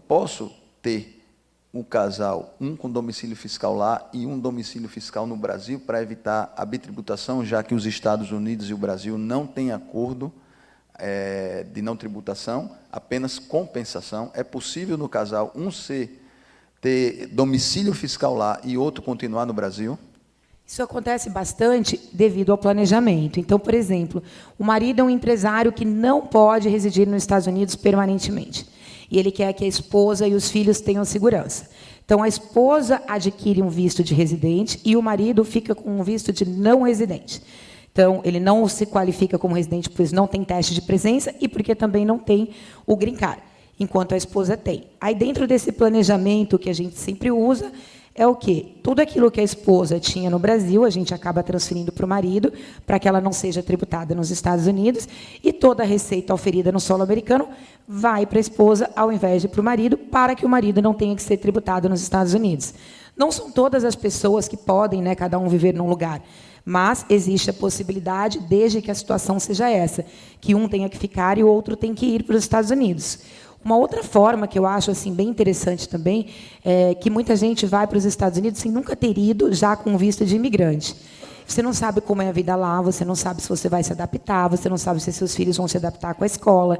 posso ter um casal, um com domicílio fiscal lá e um domicílio fiscal no Brasil para evitar a bitributação, já que os Estados Unidos e o Brasil não têm acordo de não tributação, apenas compensação. É possível no casal ter domicílio fiscal lá e outro continuar no Brasil? Isso acontece bastante devido ao planejamento. Então, por exemplo, o marido é um empresário que não pode residir nos Estados Unidos permanentemente. E ele quer que a esposa e os filhos tenham segurança. Então, a esposa adquire um visto de residente e o marido fica com um visto de não residente. Então, ele não se qualifica como residente, pois não tem teste de presença e porque também não tem o green card, enquanto a esposa tem. Aí, dentro desse planejamento que a gente sempre usa, é o quê? Tudo aquilo que a esposa tinha no Brasil, a gente acaba transferindo para o marido, para que ela não seja tributada nos Estados Unidos, e toda a receita oferida no solo americano vai para a esposa, ao invés de para o marido, para que o marido não tenha que ser tributado nos Estados Unidos. Não são todas as pessoas que podem, né, cada um viver num lugar, mas existe a possibilidade, desde que a situação seja essa, que um tenha que ficar e o outro tem que ir para os Estados Unidos. Uma outra forma que eu acho assim bem interessante também é que muita gente vai para os Estados Unidos sem nunca ter ido, já com visto de imigrante. Você não sabe como é a vida lá, você não sabe se você vai se adaptar, você não sabe se seus filhos vão se adaptar com a escola.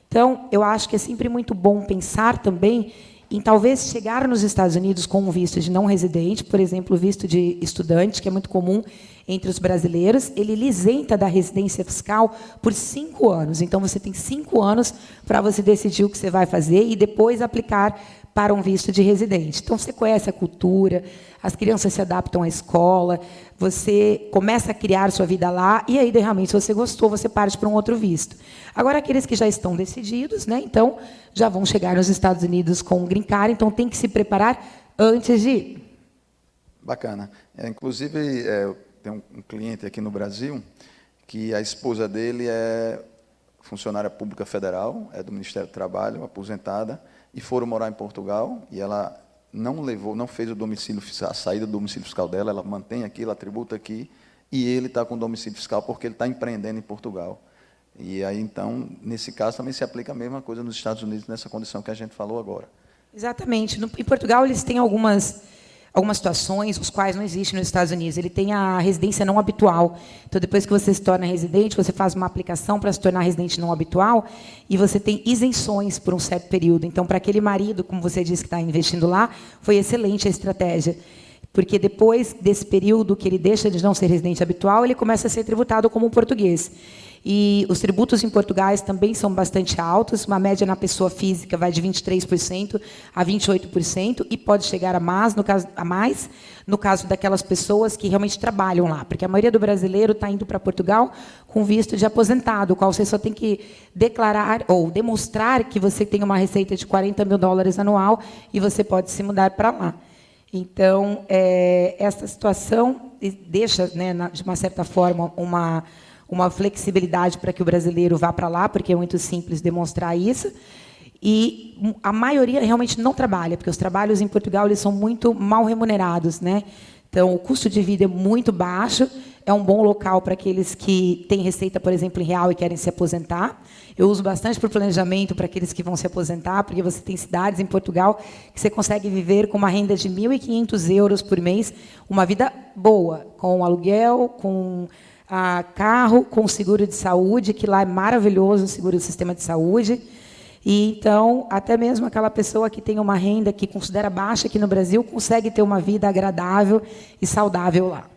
Então, eu acho que é sempre muito bom pensar também em talvez chegar nos Estados Unidos com um visto de não residente, por exemplo, o visto de estudante, que é muito comum entre os brasileiros, ele lhe isenta da residência fiscal por 5 anos. Então, você tem 5 anos para você decidir o que você vai fazer e depois aplicar para um visto de residente. Então, você conhece a cultura, as crianças se adaptam à escola, você começa a criar sua vida lá, e aí, realmente, se você gostou, você parte para um outro visto. Agora, aqueles que já estão decididos, né, então, já vão chegar nos Estados Unidos com um green card, então tem que se preparar antes de ir. Bacana. Inclusive, tem um cliente aqui no Brasil que a esposa dele é funcionária pública federal, é do Ministério do Trabalho, aposentada, e foram morar em Portugal, e ela não fez o domicílio fiscal, a saída do domicílio fiscal dela, ela mantém aqui, ela tributa aqui, e ele está com domicílio fiscal porque ele está empreendendo em Portugal. E aí, então, nesse caso, também se aplica a mesma coisa nos Estados Unidos, nessa condição que a gente falou agora. Exatamente. Em Portugal, eles têm algumas situações, os quais não existem nos Estados Unidos. Ele tem a residência não habitual. Então, depois que você se torna residente, você faz uma aplicação para se tornar residente não habitual e você tem isenções por um certo período. Então, para aquele marido, como você disse que está investindo lá, foi excelente a estratégia. Porque depois desse período que ele deixa de não ser residente habitual, ele começa a ser tributado como um português. E os tributos em Portugal também são bastante altos, uma média na pessoa física vai de 23% a 28%, e pode chegar a mais no caso daquelas pessoas que realmente trabalham lá, porque a maioria do brasileiro está indo para Portugal com visto de aposentado, o qual você só tem que declarar ou demonstrar que você tem uma receita de $40 mil anual e você pode se mudar para lá. Então, essa situação deixa, né, de uma certa forma, uma flexibilidade para que o brasileiro vá para lá, porque é muito simples demonstrar isso. E a maioria realmente não trabalha, porque os trabalhos em Portugal eles são muito mal remunerados, né? Então, o custo de vida é muito baixo, é um bom local para aqueles que têm receita, por exemplo, em real e querem se aposentar. Eu uso bastante para o planejamento para aqueles que vão se aposentar, porque você tem cidades em Portugal que você consegue viver com uma renda de 1.500 euros por mês, uma vida boa, com aluguel, com carro, com seguro de saúde, que lá é maravilhoso o seguro do sistema de saúde. E, então, até mesmo aquela pessoa que tem uma renda que considera baixa aqui no Brasil, consegue ter uma vida agradável e saudável lá.